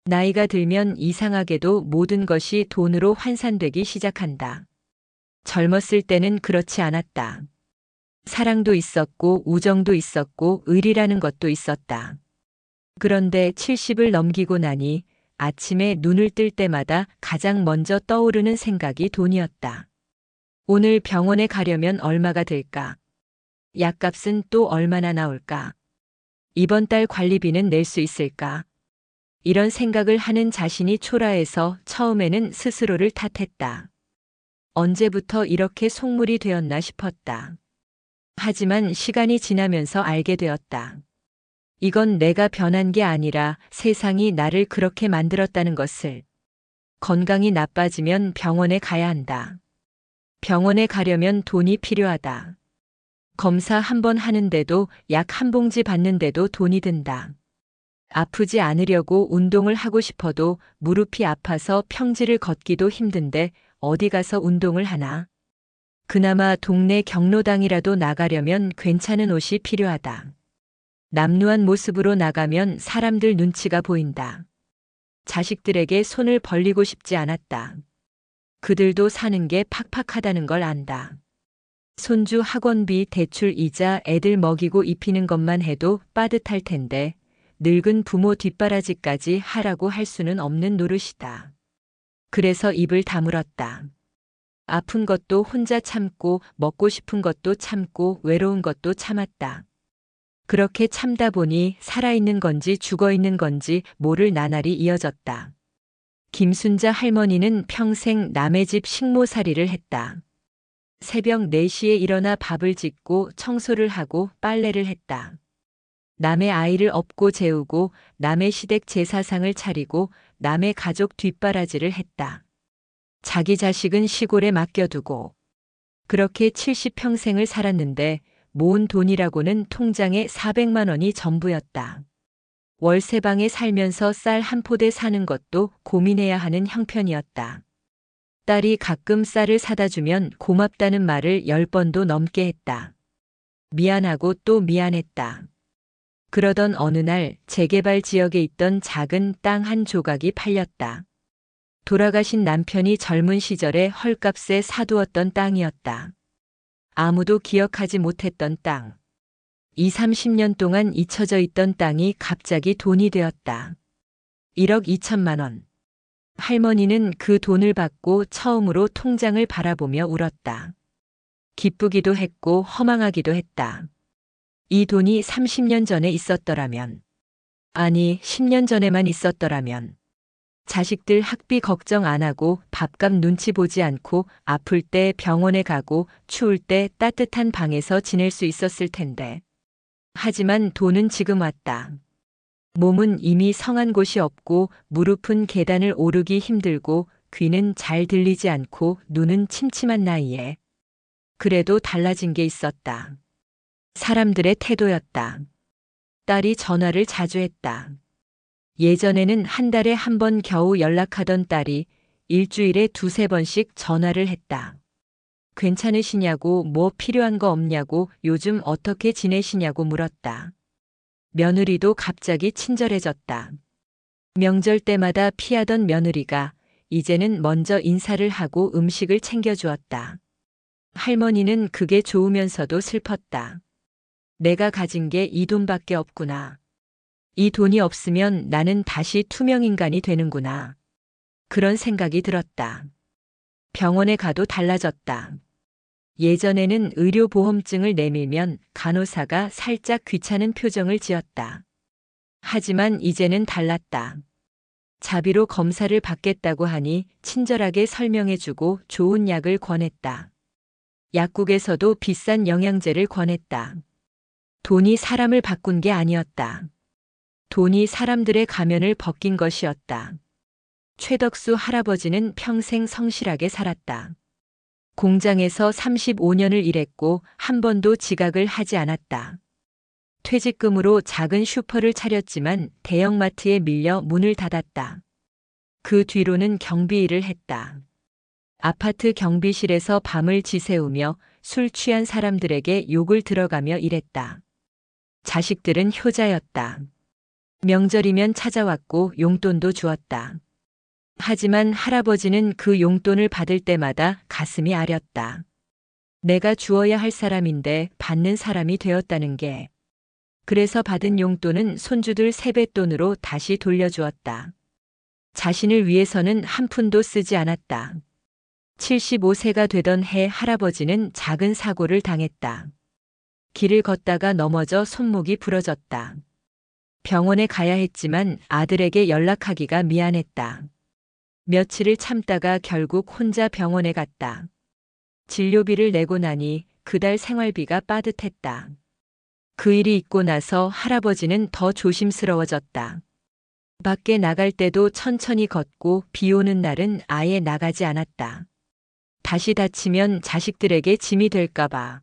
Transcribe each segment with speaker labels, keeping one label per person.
Speaker 1: 나이가 들면 이상하게도 모든 것이 돈으로 환산되기 시작한다. 젊었을 때는 그렇지 않았다. 사랑도 있었고 우정도 있었고 의리라는 것도 있었다. 그런데 70을 넘기고 나니 아침에 눈을 뜰 때마다 가장 먼저 떠오르는 생각이 돈이었다. 오늘 병원에 가려면 얼마가 들까? 약값은 또 얼마나 나올까? 이번 달 관리비는 낼 수 있을까? 이런 생각을 하는 자신이 초라해서 처음에는 스스로를 탓했다. 언제부터 이렇게 속물이 되었나 싶었다. 하지만 시간이 지나면서 알게 되었다. 이건 내가 변한 게 아니라 세상이 나를 그렇게 만들었다는 것을. 건강이 나빠지면 병원에 가야 한다. 병원에 가려면 돈이 필요하다. 검사 한 번 하는데도 약 한 봉지 받는데도 돈이 든다. 아프지 않으려고 운동을 하고 싶어도 무릎이 아파서 평지를 걷기도 힘든데 어디 가서 운동을 하나? 그나마 동네 경로당이라도 나가려면 괜찮은 옷이 필요하다. 남루한 모습으로 나가면 사람들 눈치가 보인다. 자식들에게 손을 벌리고 싶지 않았다. 그들도 사는 게 팍팍하다는 걸 안다. 손주 학원비, 대출, 이자, 애들 먹이고 입히는 것만 해도 빠듯할 텐데 늙은 부모 뒷바라지까지 하라고 할 수는 없는 노릇이다. 그래서 입을 다물었다. 아픈 것도 혼자 참고 먹고 싶은 것도 참고 외로운 것도 참았다. 그렇게 참다 보니 살아있는 건지 죽어있는 건지 모를 나날이 이어졌다. 김순자 할머니는 평생 남의 집 식모살이를 했다. 새벽 4시에 일어나 밥을 짓고 청소를 하고 빨래를 했다. 남의 아이를 업고 재우고 남의 시댁 제사상을 차리고 남의 가족 뒷바라지를 했다. 자기 자식은 시골에 맡겨두고 그렇게 70평생을 살았는데 모은 돈이라고는 통장에 400만 원이 전부였다. 월세방에 살면서 쌀 한 포대 사는 것도 고민해야 하는 형편이었다. 딸이 가끔 쌀을 사다 주면 고맙다는 말을 10번도 넘게 했다. 미안하고 또 미안했다. 그러던 어느 날 재개발 지역에 있던 작은 땅 한 조각이 팔렸다. 돌아가신 남편이 젊은 시절에 헐값에 사두었던 땅이었다. 아무도 기억하지 못했던 땅. 20, 30년 동안 잊혀져 있던 땅이 갑자기 돈이 되었다. 1억 2천만 원. 할머니는 그 돈을 받고 처음으로 통장을 바라보며 울었다. 기쁘기도 했고 허망하기도 했다. 이 돈이 30년 전에 있었더라면, 아니 10년 전에만 있었더라면, 자식들 학비 걱정 안 하고 밥값 눈치 보지 않고 아플 때 병원에 가고 추울 때 따뜻한 방에서 지낼 수 있었을 텐데. 하지만 돈은 지금 왔다. 몸은 이미 성한 곳이 없고 무릎은 계단을 오르기 힘들고 귀는 잘 들리지 않고 눈은 침침한 나이에. 그래도 달라진 게 있었다. 사람들의 태도였다. 딸이 전화를 자주 했다. 예전에는 한 달에 한 번 겨우 연락하던 딸이 일주일에 2~3번씩 전화를 했다. 괜찮으시냐고, 뭐 필요한 거 없냐고, 요즘 어떻게 지내시냐고 물었다. 며느리도 갑자기 친절해졌다. 명절 때마다 피하던 며느리가 이제는 먼저 인사를 하고 음식을 챙겨주었다. 할머니는 그게 좋으면서도 슬펐다. 내가 가진 게 이 돈밖에 없구나. 이 돈이 없으면 나는 다시 투명인간이 되는구나. 그런 생각이 들었다. 병원에 가도 달라졌다. 예전에는 의료보험증을 내밀면 간호사가 살짝 귀찮은 표정을 지었다. 하지만 이제는 달랐다. 자비로 검사를 받겠다고 하니 친절하게 설명해주고 좋은 약을 권했다. 약국에서도 비싼 영양제를 권했다. 돈이 사람을 바꾼 게 아니었다. 돈이 사람들의 가면을 벗긴 것이었다. 최덕수 할아버지는 평생 성실하게 살았다. 공장에서 35년을 일했고 한 번도 지각을 하지 않았다. 퇴직금으로 작은 슈퍼를 차렸지만 대형마트에 밀려 문을 닫았다. 그 뒤로는 경비 일을 했다. 아파트 경비실에서 밤을 지새우며 술 취한 사람들에게 욕을 들어가며 일했다. 자식들은 효자였다. 명절이면 찾아왔고 용돈도 주었다. 하지만 할아버지는 그 용돈을 받을 때마다 가슴이 아렸다. 내가 주어야 할 사람인데 받는 사람이 되었다는 게. 그래서 받은 용돈은 손주들 세뱃돈으로 다시 돌려주었다. 자신을 위해서는 한 푼도 쓰지 않았다. 75세가 되던 해 할아버지는 작은 사고를 당했다. 길을 걷다가 넘어져 손목이 부러졌다. 병원에 가야 했지만 아들에게 연락하기가 미안했다. 며칠을 참다가 결국 혼자 병원에 갔다. 진료비를 내고 나니 그달 생활비가 빠듯했다. 그 일이 있고 나서 할아버지는 더 조심스러워졌다. 밖에 나갈 때도 천천히 걷고 비 오는 날은 아예 나가지 않았다. 다시 다치면 자식들에게 짐이 될까봐.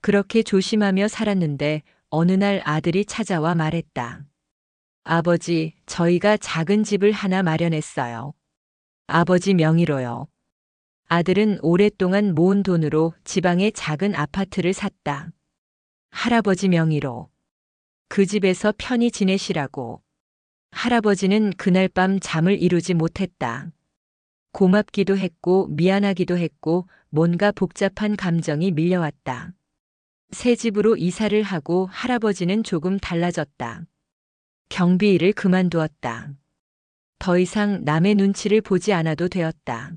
Speaker 1: 그렇게 조심하며 살았는데 어느 날 아들이 찾아와 말했다. 아버지, 저희가 작은 집을 하나 마련했어요. 아버지 명의로요. 아들은 오랫동안 모은 돈으로 지방에 작은 아파트를 샀다. 할아버지 명의로. 그 집에서 편히 지내시라고. 할아버지는 그날 밤 잠을 이루지 못했다. 고맙기도 했고 미안하기도 했고 뭔가 복잡한 감정이 밀려왔다. 새 집으로 이사를 하고 할아버지는 조금 달라졌다. 경비 일을 그만두었다. 더 이상 남의 눈치를 보지 않아도 되었다.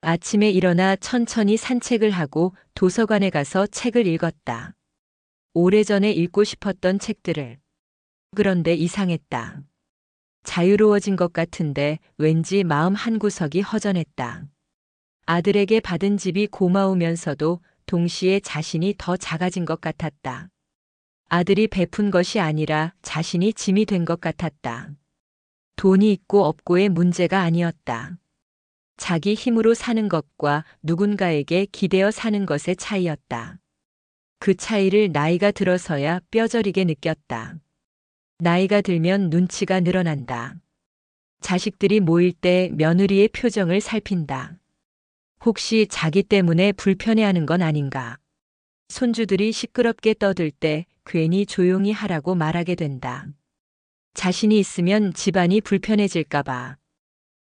Speaker 1: 아침에 일어나 천천히 산책을 하고 도서관에 가서 책을 읽었다. 오래전에 읽고 싶었던 책들을. 그런데 이상했다. 자유로워진 것 같은데 왠지 마음 한구석이 허전했다. 아들에게 받은 집이 고마우면서도 동시에 자신이 더 작아진 것 같았다. 아들이 베푼 것이 아니라 자신이 짐이 된 것 같았다. 돈이 있고 없고의 문제가 아니었다. 자기 힘으로 사는 것과 누군가에게 기대어 사는 것의 차이였다. 그 차이를 나이가 들어서야 뼈저리게 느꼈다. 나이가 들면 눈치가 늘어난다. 자식들이 모일 때 며느리의 표정을 살핀다. 혹시 자기 때문에 불편해하는 건 아닌가? 손주들이 시끄럽게 떠들 때 괜히 조용히 하라고 말하게 된다. 자신이 있으면 집안이 불편해질까봐.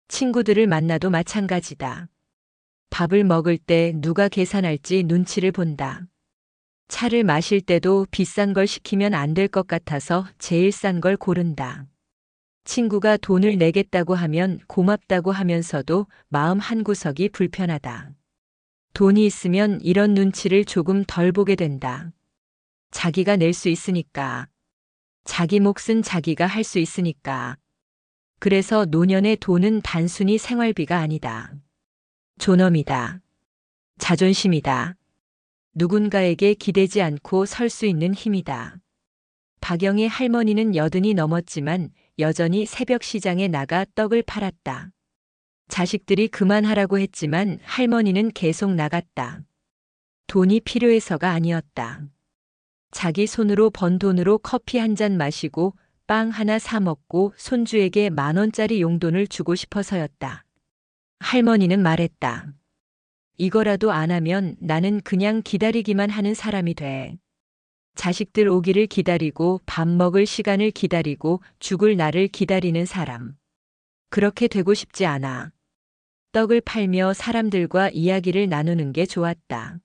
Speaker 1: 친구들을 만나도 마찬가지다. 밥을 먹을 때 누가 계산할지 눈치를 본다. 차를 마실 때도 비싼 걸 시키면 안 될 것 같아서 제일 싼 걸 고른다. 친구가 돈을 내겠다고 하면 고맙다고 하면서도 마음 한구석이 불편하다. 돈이 있으면 이런 눈치를 조금 덜 보게 된다. 자기가 낼 수 있으니까. 자기 몫은 자기가 할 수 있으니까. 그래서 노년의 돈은 단순히 생활비가 아니다. 존엄이다. 자존심이다. 누군가에게 기대지 않고 설 수 있는 힘이다. 박영의 할머니는 80이 넘었지만 여전히 새벽 시장에 나가 떡을 팔았다. 자식들이 그만하라고 했지만 할머니는 계속 나갔다. 돈이 필요해서가 아니었다. 자기 손으로 번 돈으로 커피 한 잔 마시고 빵 하나 사 먹고 손주에게 10,000원짜리 용돈을 주고 싶어서였다. 할머니는 말했다. 이거라도 안 하면 나는 그냥 기다리기만 하는 사람이 돼. 자식들 오기를 기다리고 밥 먹을 시간을 기다리고 죽을 날을 기다리는 사람. 그렇게 되고 싶지 않아. 떡을 팔며 사람들과 이야기를 나누는 게 좋았다.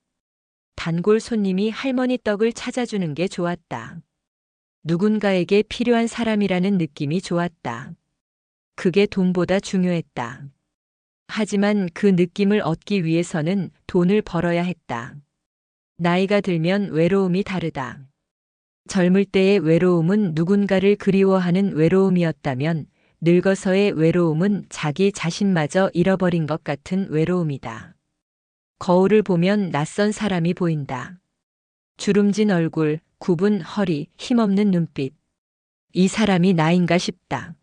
Speaker 1: 단골 손님이 할머니 떡을 찾아주는 게 좋았다. 누군가에게 필요한 사람이라는 느낌이 좋았다. 그게 돈보다 중요했다. 하지만 그 느낌을 얻기 위해서는 돈을 벌어야 했다. 나이가 들면 외로움이 다르다. 젊을 때의 외로움은 누군가를 그리워하는 외로움이었다면 늙어서의 외로움은 자기 자신마저 잃어버린 것 같은 외로움이다. 거울을 보면 낯선 사람이 보인다. 주름진 얼굴, 굽은 허리, 힘없는 눈빛. 이 사람이 나인가 싶다.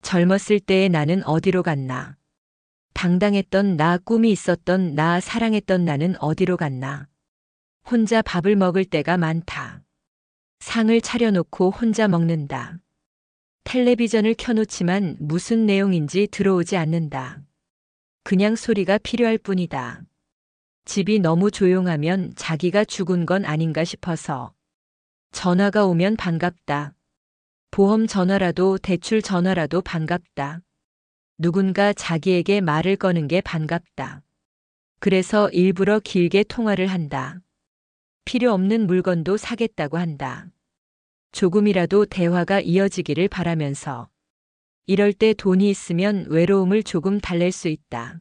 Speaker 1: 젊었을 때의 나는 어디로 갔나? 당당했던 나, 꿈이 있었던 나, 사랑했던 나는 어디로 갔나? 혼자 밥을 먹을 때가 많다. 상을 차려놓고 혼자 먹는다. 텔레비전을 켜놓지만 무슨 내용인지 들어오지 않는다. 그냥 소리가 필요할 뿐이다. 집이 너무 조용하면 자기가 죽은 건 아닌가 싶어서. 전화가 오면 반갑다. 보험 전화라도 대출 전화라도 반갑다. 누군가 자기에게 말을 거는 게 반갑다. 그래서 일부러 길게 통화를 한다. 필요 없는 물건도 사겠다고 한다. 조금이라도 대화가 이어지기를 바라면서. 이럴 때 돈이 있으면 외로움을 조금 달랠 수 있다.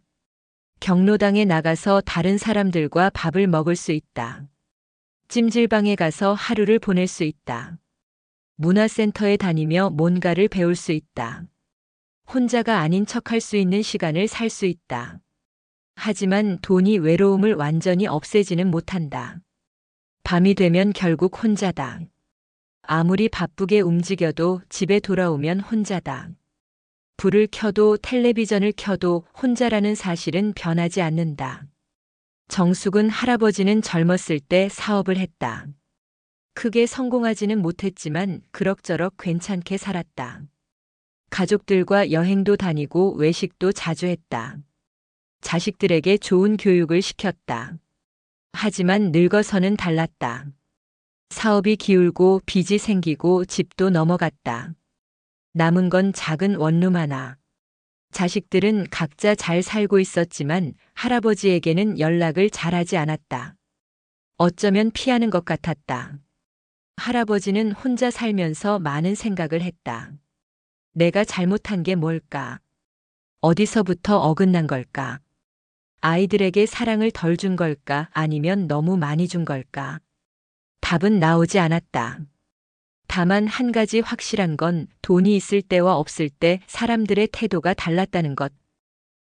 Speaker 1: 경로당에 나가서 다른 사람들과 밥을 먹을 수 있다. 찜질방에 가서 하루를 보낼 수 있다. 문화센터에 다니며 뭔가를 배울 수 있다. 혼자가 아닌 척할 수 있는 시간을 살 수 있다. 하지만 돈이 외로움을 완전히 없애지는 못한다. 밤이 되면 결국 혼자다. 아무리 바쁘게 움직여도 집에 돌아오면 혼자다. 불을 켜도 텔레비전을 켜도 혼자라는 사실은 변하지 않는다. 정숙은 할아버지는 젊었을 때 사업을 했다. 크게 성공하지는 못했지만 그럭저럭 괜찮게 살았다. 가족들과 여행도 다니고 외식도 자주 했다. 자식들에게 좋은 교육을 시켰다. 하지만 늙어서는 달랐다. 사업이 기울고 빚이 생기고 집도 넘어갔다. 남은 건 작은 원룸 하나. 자식들은 각자 잘 살고 있었지만 할아버지에게는 연락을 잘하지 않았다. 어쩌면 피하는 것 같았다. 할아버지는 혼자 살면서 많은 생각을 했다. 내가 잘못한 게 뭘까? 어디서부터 어긋난 걸까? 아이들에게 사랑을 덜 준 걸까? 아니면 너무 많이 준 걸까? 답은 나오지 않았다. 다만 한 가지 확실한 건 돈이 있을 때와 없을 때 사람들의 태도가 달랐다는 것.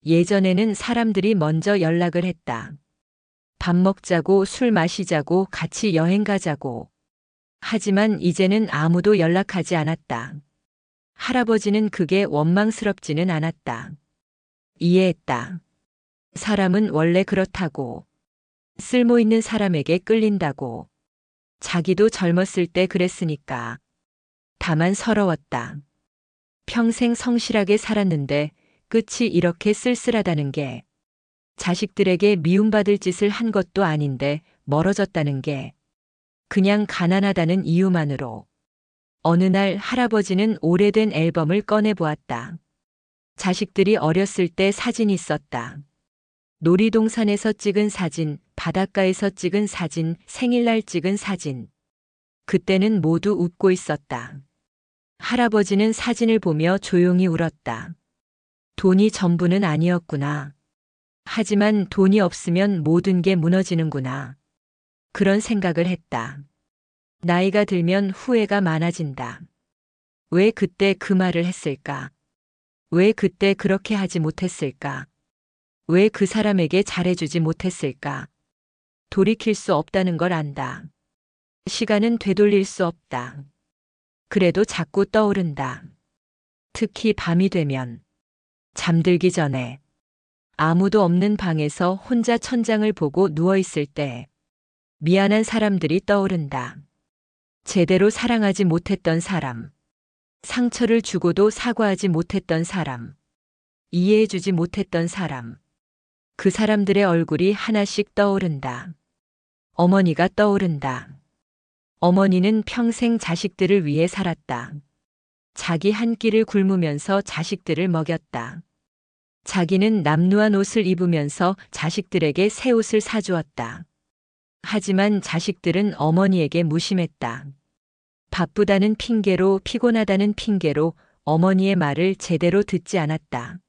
Speaker 1: 예전에는 사람들이 먼저 연락을 했다. 밥 먹자고, 술 마시자고, 같이 여행 가자고. 하지만 이제는 아무도 연락하지 않았다. 할아버지는 그게 원망스럽지는 않았다. 이해했다. 사람은 원래 그렇다고. 쓸모 있는 사람에게 끌린다고. 자기도 젊었을 때 그랬으니까. 다만 서러웠다. 평생 성실하게 살았는데 끝이 이렇게 쓸쓸하다는 게. 자식들에게 미움받을 짓을 한 것도 아닌데 멀어졌다는 게. 그냥 가난하다는 이유만으로. 어느 날 할아버지는 오래된 앨범을 꺼내 보았다. 자식들이 어렸을 때 사진이 있었다. 놀이동산에서 찍은 사진, 바닷가에서 찍은 사진, 생일날 찍은 사진. 그때는 모두 웃고 있었다. 할아버지는 사진을 보며 조용히 울었다. 돈이 전부는 아니었구나. 하지만 돈이 없으면 모든 게 무너지는구나. 그런 생각을 했다. 나이가 들면 후회가 많아진다. 왜 그때 그 말을 했을까? 왜 그때 그렇게 하지 못했을까? 왜 그 사람에게 잘해주지 못했을까? 돌이킬 수 없다는 걸 안다. 시간은 되돌릴 수 없다. 그래도 자꾸 떠오른다. 특히 밤이 되면. 잠들기 전에. 아무도 없는 방에서 혼자 천장을 보고 누워있을 때. 미안한 사람들이 떠오른다. 제대로 사랑하지 못했던 사람. 상처를 주고도 사과하지 못했던 사람. 이해해주지 못했던 사람. 그 사람들의 얼굴이 하나씩 떠오른다. 어머니가 떠오른다. 어머니는 평생 자식들을 위해 살았다. 자기 한 끼를 굶으면서 자식들을 먹였다. 자기는 남루한 옷을 입으면서 자식들에게 새 옷을 사주었다. 하지만 자식들은 어머니에게 무심했다. 바쁘다는 핑계로, 피곤하다는 핑계로 어머니의 말을 제대로 듣지 않았다.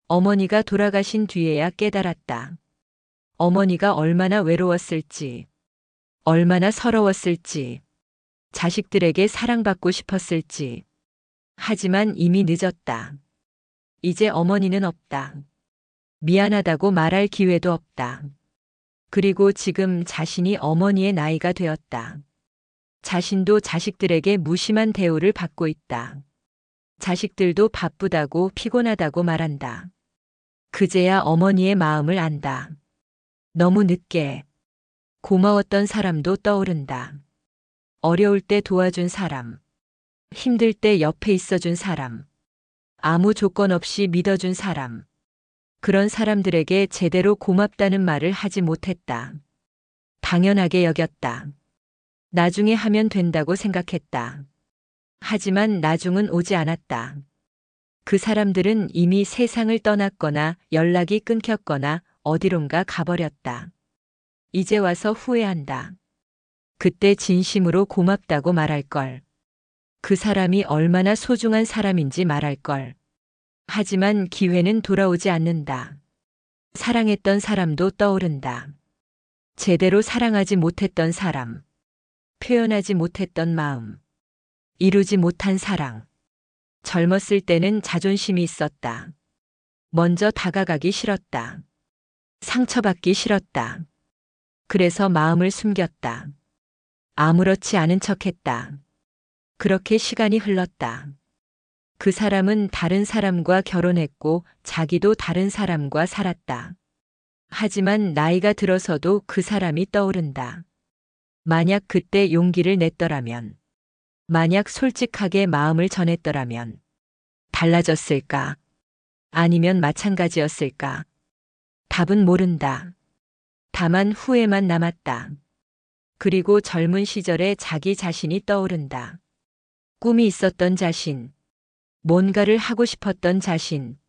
Speaker 1: 어머니가 돌아가신 뒤에야 깨달았다. 어머니가 얼마나 외로웠을지, 얼마나 서러웠을지, 자식들에게 사랑받고 싶었을지. 하지만 이미 늦었다. 이제 어머니는 없다. 미안하다고 말할 기회도 없다. 그리고 지금 자신이 어머니의 나이가 되었다. 자신도 자식들에게 무심한 대우를 받고 있다. 자식들도 바쁘다고 피곤하다고 말한다. 그제야 어머니의 마음을 안다. 너무 늦게. 고마웠던 사람도 떠오른다. 어려울 때 도와준 사람. 힘들 때 옆에 있어준 사람. 아무 조건 없이 믿어준 사람. 그런 사람들에게 제대로 고맙다는 말을 하지 못했다. 당연하게 여겼다. 나중에 하면 된다고 생각했다. 하지만 나중은 오지 않았다. 그 사람들은 이미 세상을 떠났거나 연락이 끊겼거나 어디론가 가버렸다. 이제 와서 후회한다. 그때 진심으로 고맙다고 말할 걸. 그 사람이 얼마나 소중한 사람인지 말할 걸. 하지만 기회는 돌아오지 않는다. 사랑했던 사람도 떠오른다. 제대로 사랑하지 못했던 사람. 표현하지 못했던 마음. 이루지 못한 사랑. 젊었을 때는 자존심이 있었다. 먼저 다가가기 싫었다. 상처받기 싫었다. 그래서 마음을 숨겼다. 아무렇지 않은 척했다. 그렇게 시간이 흘렀다. 그 사람은 다른 사람과 결혼했고 자기도 다른 사람과 살았다. 하지만 나이가 들어서도 그 사람이 떠오른다. 만약 그때 용기를 냈더라면, 만약 솔직하게 마음을 전했더라면 달라졌을까? 아니면 마찬가지였을까? 답은 모른다. 다만 후회만 남았다. 그리고 젊은 시절에 자기 자신이 떠오른다. 꿈이 있었던 자신, 뭔가를 하고 싶었던 자신,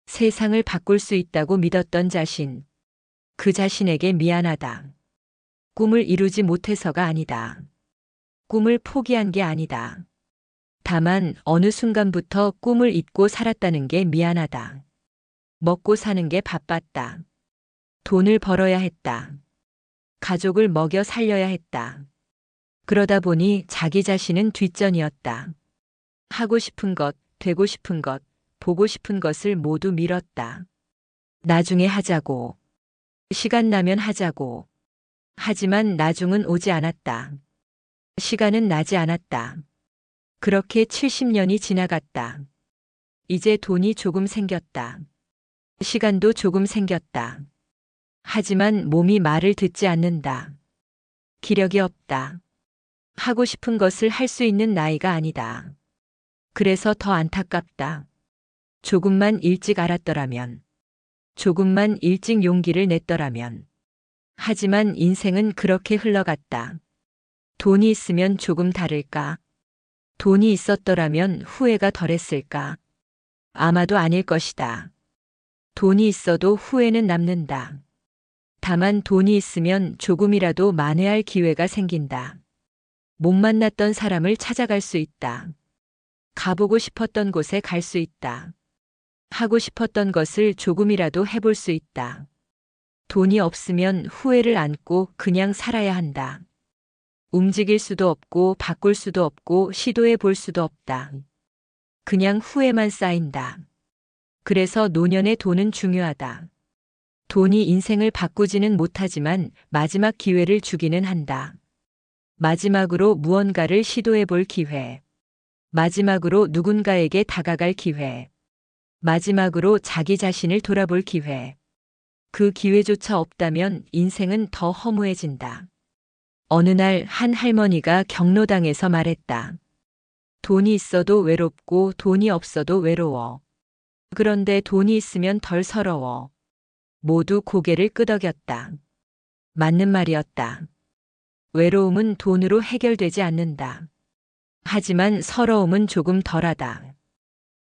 Speaker 1: 세상을 바꿀 수 있다고 믿었던 자신, 그 자신에게 미안하다. 꿈을 이루지 못해서가 아니다. 꿈을 포기한 게 아니다. 다만 어느 순간부터 꿈을 잊고 살았다는 게 미안하다. 먹고 사는 게 바빴다. 돈을 벌어야 했다. 가족을 먹여 살려야 했다. 그러다 보니 자기 자신은 뒷전이었다. 하고 싶은 것, 되고 싶은 것, 보고 싶은 것을 모두 미뤘다. 나중에 하자고. 시간 나면 하자고. 하지만 나중은 오지 않았다. 시간은 나지 않았다. 그렇게 70년이 지나갔다. 이제 돈이 조금 생겼다. 시간도 조금 생겼다. 하지만 몸이 말을 듣지 않는다. 기력이 없다. 하고 싶은 것을 할 수 있는 나이가 아니다. 그래서 더 안타깝다. 조금만 일찍 알았더라면. 조금만 일찍 용기를 냈더라면. 하지만 인생은 그렇게 흘러갔다. 돈이 있으면 조금 다를까? 돈이 있었더라면 후회가 덜했을까? 아마도 아닐 것이다. 돈이 있어도 후회는 남는다. 다만 돈이 있으면 조금이라도 만회할 기회가 생긴다. 못 만났던 사람을 찾아갈 수 있다. 가보고 싶었던 곳에 갈 수 있다. 하고 싶었던 것을 조금이라도 해볼 수 있다. 돈이 없으면 후회를 안고 그냥 살아야 한다. 움직일 수도 없고 바꿀 수도 없고 시도해 볼 수도 없다. 그냥 후회만 쌓인다. 그래서 노년의 돈은 중요하다. 돈이 인생을 바꾸지는 못하지만 마지막 기회를 주기는 한다. 마지막으로 무언가를 시도해 볼 기회. 마지막으로 누군가에게 다가갈 기회. 마지막으로 자기 자신을 돌아볼 기회. 그 기회조차 없다면 인생은 더 허무해진다. 어느 날 한 할머니가 경로당에서 말했다. 돈이 있어도 외롭고 돈이 없어도 외로워. 그런데 돈이 있으면 덜 서러워. 모두 고개를 끄덕였다. 맞는 말이었다. 외로움은 돈으로 해결되지 않는다. 하지만 서러움은 조금 덜하다.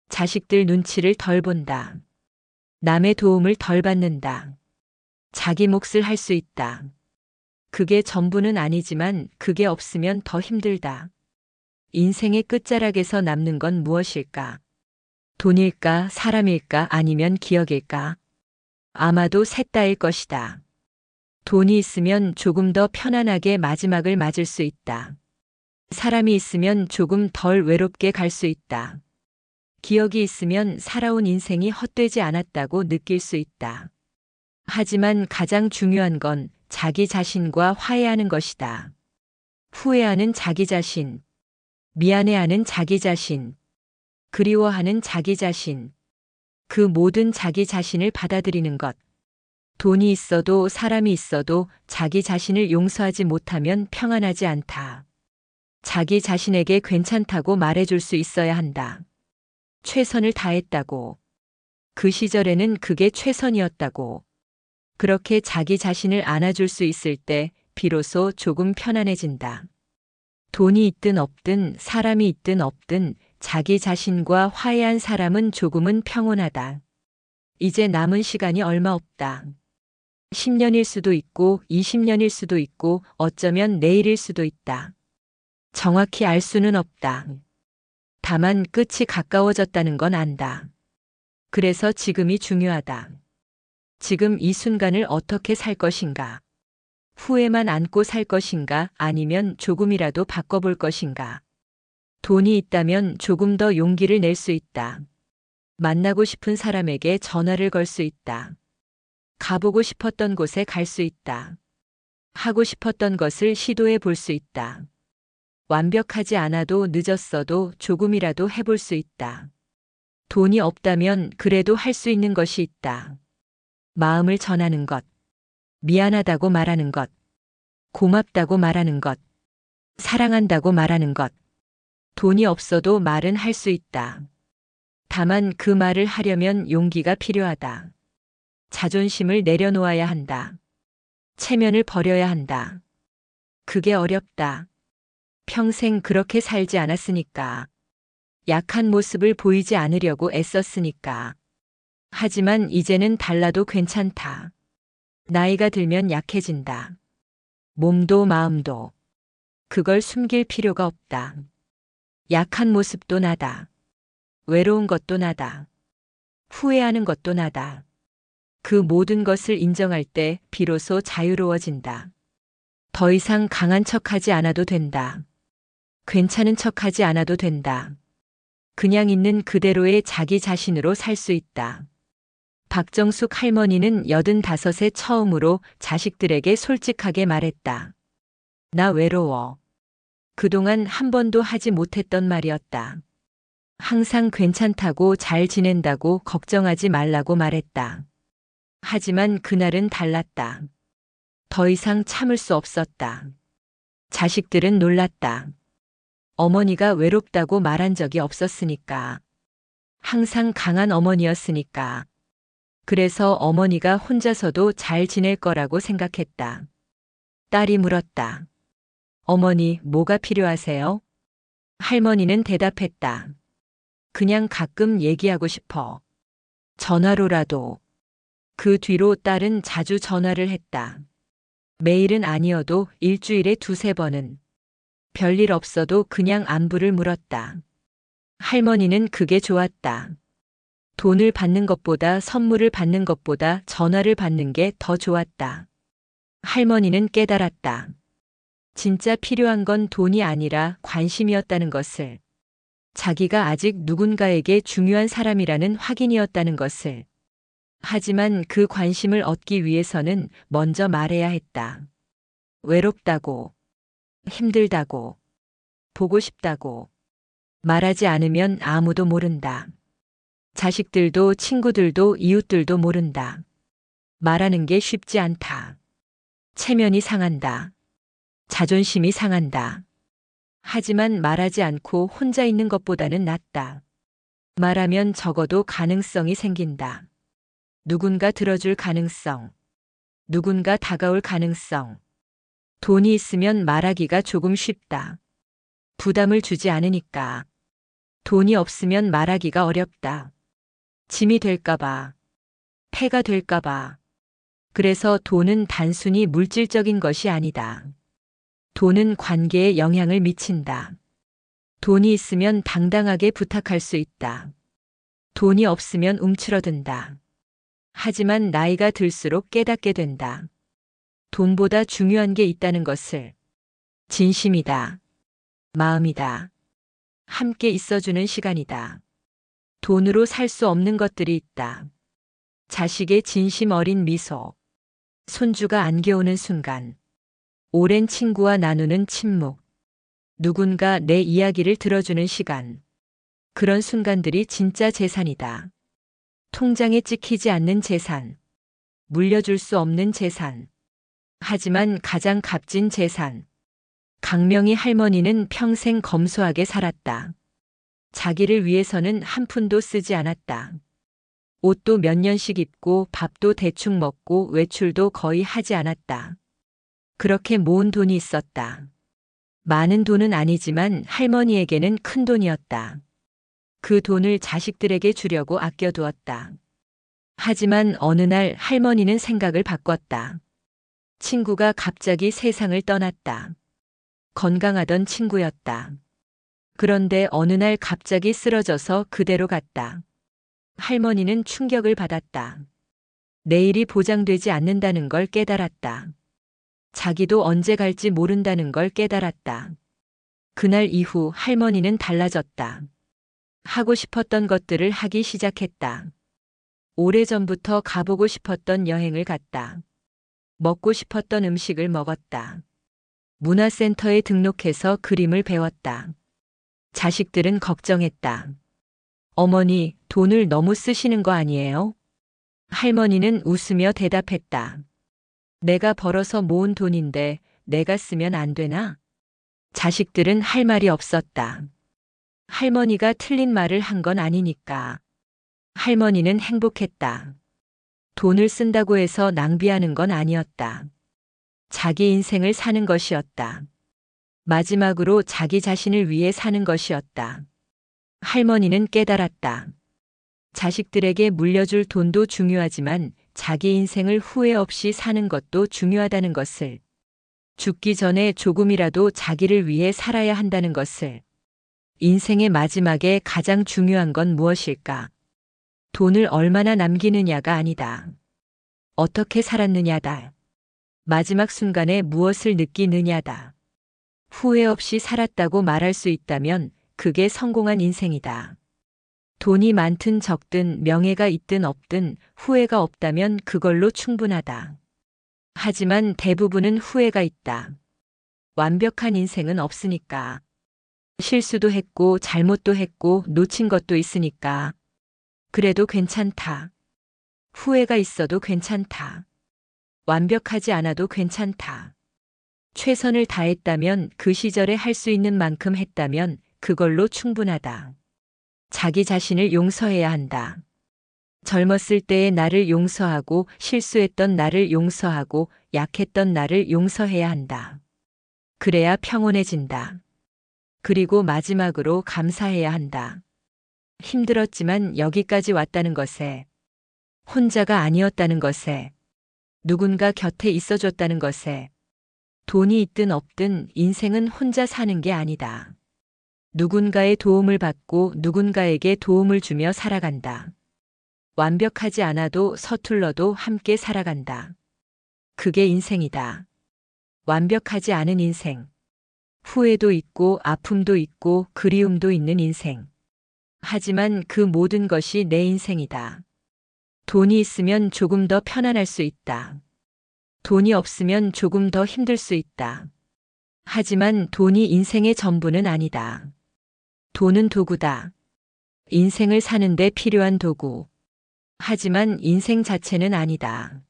Speaker 1: 자식들 눈치를 덜 본다. 남의 도움을 덜 받는다. 자기 몫을 할 수 있다. 그게 전부는 아니지만 그게 없으면 더 힘들다. 인생의 끝자락에서 남는 건 무엇일까? 돈일까, 사람일까, 아니면 기억일까? 아마도 셋 다일 것이다. 돈이 있으면 조금 더 편안하게 마지막을 맞을 수 있다. 사람이 있으면 조금 덜 외롭게 갈 수 있다. 기억이 있으면 살아온 인생이 헛되지 않았다고 느낄 수 있다. 하지만 가장 중요한 건 자기 자신과 화해하는 것이다. 후회하는 자기 자신, 미안해하는 자기 자신, 그리워하는 자기 자신, 그 모든 자기 자신을 받아들이는 것. 돈이 있어도 사람이 있어도 자기 자신을 용서하지 못하면 평안하지 않다. 자기 자신에게 괜찮다고 말해줄 수 있어야 한다. 최선을 다했다고. 그 시절에는 그게 최선이었다고. 그렇게 자기 자신을 안아줄 수 있을 때 비로소 조금 편안해진다. 돈이 있든 없든 사람이 있든 없든 자기 자신과 화해한 사람은 조금은 평온하다. 이제 남은 시간이 얼마 없다. 10년일 수도 있고 20년일 수도 있고 어쩌면 내일일 수도 있다. 정확히 알 수는 없다. 다만 끝이 가까워졌다는 건 안다. 그래서 지금이 중요하다. 지금 이 순간을 어떻게 살 것인가? 후회만 안고 살 것인가? 아니면 조금이라도 바꿔볼 것인가? 돈이 있다면 조금 더 용기를 낼 수 있다. 만나고 싶은 사람에게 전화를 걸 수 있다. 가보고 싶었던 곳에 갈 수 있다. 하고 싶었던 것을 시도해 볼 수 있다. 완벽하지 않아도 늦었어도 조금이라도 해볼 수 있다. 돈이 없다면 그래도 할 수 있는 것이 있다. 마음을 전하는 것, 미안하다고 말하는 것, 고맙다고 말하는 것, 사랑한다고 말하는 것. 돈이 없어도 말은 할 수 있다. 다만 그 말을 하려면 용기가 필요하다. 자존심을 내려놓아야 한다. 체면을 버려야 한다. 그게 어렵다. 평생 그렇게 살지 않았으니까. 약한 모습을 보이지 않으려고 애썼으니까. 하지만 이제는 달라도 괜찮다. 나이가 들면 약해진다. 몸도 마음도. 그걸 숨길 필요가 없다. 약한 모습도 나다. 외로운 것도 나다. 후회하는 것도 나다. 그 모든 것을 인정할 때 비로소 자유로워진다. 더 이상 강한 척하지 않아도 된다. 괜찮은 척하지 않아도 된다. 그냥 있는 그대로의 자기 자신으로 살 수 있다. 박정숙 할머니는 85세 처음으로 자식들에게 솔직하게 말했다. 나 외로워. 그동안 한 번도 하지 못했던 말이었다. 항상 괜찮다고 잘 지낸다고 걱정하지 말라고 말했다. 하지만 그날은 달랐다. 더 이상 참을 수 없었다. 자식들은 놀랐다. 어머니가 외롭다고 말한 적이 없었으니까. 항상 강한 어머니였으니까. 그래서 어머니가 혼자서도 잘 지낼 거라고 생각했다. 딸이 물었다. 어머니, 뭐가 필요하세요? 할머니는 대답했다. 그냥 가끔 얘기하고 싶어. 전화로라도. 그 뒤로 딸은 자주 전화를 했다. 매일은 아니어도 일주일에 2~3번은. 별일 없어도 그냥 안부를 물었다. 할머니는 그게 좋았다. 돈을 받는 것보다 선물을 받는 것보다 전화를 받는 게 더 좋았다. 할머니는 깨달았다. 진짜 필요한 건 돈이 아니라 관심이었다는 것을. 자기가 아직 누군가에게 중요한 사람이라는 확인이었다는 것을. 하지만 그 관심을 얻기 위해서는 먼저 말해야 했다. 외롭다고, 힘들다고, 보고 싶다고. 말하지 않으면 아무도 모른다. 자식들도 친구들도 이웃들도 모른다. 말하는 게 쉽지 않다. 체면이 상한다. 자존심이 상한다. 하지만 말하지 않고 혼자 있는 것보다는 낫다. 말하면 적어도 가능성이 생긴다. 누군가 들어줄 가능성. 누군가 다가올 가능성. 돈이 있으면 말하기가 조금 쉽다. 부담을 주지 않으니까. 돈이 없으면 말하기가 어렵다. 짐이 될까봐. 폐가 될까봐. 그래서 돈은 단순히 물질적인 것이 아니다. 돈은 관계에 영향을 미친다. 돈이 있으면 당당하게 부탁할 수 있다. 돈이 없으면 움츠러든다. 하지만 나이가 들수록 깨닫게 된다. 돈보다 중요한 게 있다는 것을. 진심이다. 마음이다. 함께 있어주는 시간이다. 돈으로 살 수 없는 것들이 있다. 자식의 진심 어린 미소. 손주가 안겨오는 순간. 오랜 친구와 나누는 침묵. 누군가 내 이야기를 들어주는 시간. 그런 순간들이 진짜 재산이다. 통장에 찍히지 않는 재산. 물려줄 수 없는 재산. 하지만 가장 값진 재산. 강명희 할머니는 평생 검소하게 살았다. 자기를 위해서는 한 푼도 쓰지 않았다. 옷도 몇 년씩 입고 밥도 대충 먹고 외출도 거의 하지 않았다. 그렇게 모은 돈이 있었다. 많은 돈은 아니지만 할머니에게는 큰 돈이었다. 그 돈을 자식들에게 주려고 아껴두었다. 하지만 어느 날 할머니는 생각을 바꿨다. 친구가 갑자기 세상을 떠났다. 건강하던 친구였다. 그런데 어느 날 갑자기 쓰러져서 그대로 갔다. 할머니는 충격을 받았다. 내일이 보장되지 않는다는 걸 깨달았다. 자기도 언제 갈지 모른다는 걸 깨달았다. 그날 이후 할머니는 달라졌다. 하고 싶었던 것들을 하기 시작했다. 오래전부터 가보고 싶었던 여행을 갔다. 먹고 싶었던 음식을 먹었다. 문화센터에 등록해서 그림을 배웠다. 자식들은 걱정했다. 어머니, 돈을 너무 쓰시는 거 아니에요? 할머니는 웃으며 대답했다. 내가 벌어서 모은 돈인데 내가 쓰면 안 되나? 자식들은 할 말이 없었다. 할머니가 틀린 말을 한 건 아니니까. 할머니는 행복했다. 돈을 쓴다고 해서 낭비하는 건 아니었다. 자기 인생을 사는 것이었다. 마지막으로 자기 자신을 위해 사는 것이었다. 할머니는 깨달았다. 자식들에게 물려줄 돈도 중요하지만 자기 인생을 후회 없이 사는 것도 중요하다는 것을. 죽기 전에 조금이라도 자기를 위해 살아야 한다는 것을. 인생의 마지막에 가장 중요한 건 무엇일까? 돈을 얼마나 남기느냐가 아니다. 어떻게 살았느냐다. 마지막 순간에 무엇을 느끼느냐다. 후회 없이 살았다고 말할 수 있다면 그게 성공한 인생이다. 돈이 많든 적든 명예가 있든 없든 후회가 없다면 그걸로 충분하다. 하지만 대부분은 후회가 있다. 완벽한 인생은 없으니까. 실수도 했고 잘못도 했고 놓친 것도 있으니까. 그래도 괜찮다. 후회가 있어도 괜찮다. 완벽하지 않아도 괜찮다. 최선을 다했다면 그 시절에 할 수 있는 만큼 했다면 그걸로 충분하다. 자기 자신을 용서해야 한다. 젊었을 때의 나를 용서하고 실수했던 나를 용서하고 약했던 나를 용서해야 한다. 그래야 평온해진다. 그리고 마지막으로 감사해야 한다. 힘들었지만 여기까지 왔다는 것에, 혼자가 아니었다는 것에, 누군가 곁에 있어줬다는 것에, 돈이 있든 없든 인생은 혼자 사는 게 아니다. 누군가의 도움을 받고 누군가에게 도움을 주며 살아간다. 완벽하지 않아도 서툴러도 함께 살아간다. 그게 인생이다. 완벽하지 않은 인생. 후회도 있고 아픔도 있고 그리움도 있는 인생. 하지만 그 모든 것이 내 인생이다. 돈이 있으면 조금 더 편안할 수 있다. 돈이 없으면 조금 더 힘들 수 있다. 하지만 돈이 인생의 전부는 아니다. 돈은 도구다. 인생을 사는데 필요한 도구. 하지만 인생 자체는 아니다.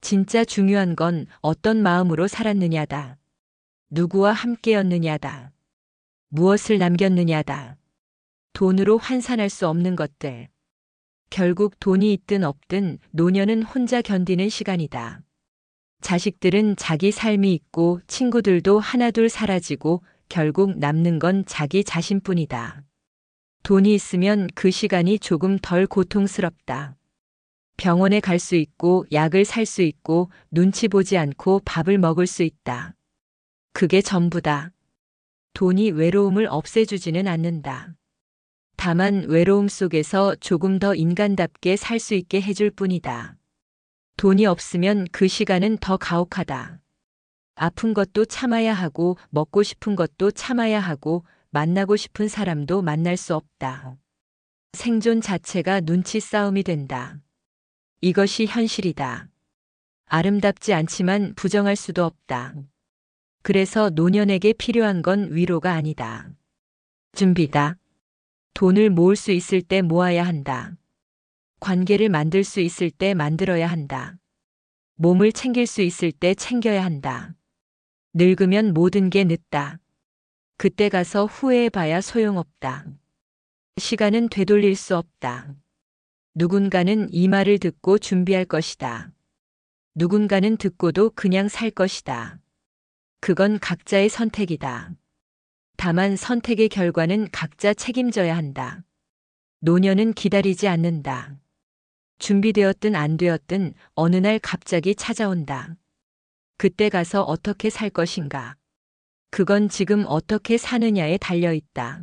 Speaker 1: 진짜 중요한 건 어떤 마음으로 살았느냐다. 누구와 함께였느냐다. 무엇을 남겼느냐다. 돈으로 환산할 수 없는 것들. 결국 돈이 있든 없든 노년은 혼자 견디는 시간이다. 자식들은 자기 삶이 있고 친구들도 하나둘 사라지고 결국 남는 건 자기 자신뿐이다. 돈이 있으면 그 시간이 조금 덜 고통스럽다. 병원에 갈 수 있고 약을 살 수 있고 눈치 보지 않고 밥을 먹을 수 있다. 그게 전부다. 돈이 외로움을 없애주지는 않는다. 다만 외로움 속에서 조금 더 인간답게 살 수 있게 해줄 뿐이다. 돈이 없으면 그 시간은 더 가혹하다. 아픈 것도 참아야 하고 먹고 싶은 것도 참아야 하고 만나고 싶은 사람도 만날 수 없다. 생존 자체가 눈치 싸움이 된다. 이것이 현실이다. 아름답지 않지만 부정할 수도 없다. 그래서 노년에게 필요한 건 위로가 아니다. 준비다. 돈을 모을 수 있을 때 모아야 한다. 관계를 만들 수 있을 때 만들어야 한다. 몸을 챙길 수 있을 때 챙겨야 한다. 늙으면 모든 게 늦다. 그때 가서 후회해봐야 소용없다. 시간은 되돌릴 수 없다. 누군가는 이 말을 듣고 준비할 것이다. 누군가는 듣고도 그냥 살 것이다. 그건 각자의 선택이다. 다만 선택의 결과는 각자 책임져야 한다. 노년은 기다리지 않는다. 준비되었든 안 되었든 어느 날 갑자기 찾아온다. 그때 가서 어떻게 살 것인가? 그건 지금 어떻게 사느냐에 달려 있다.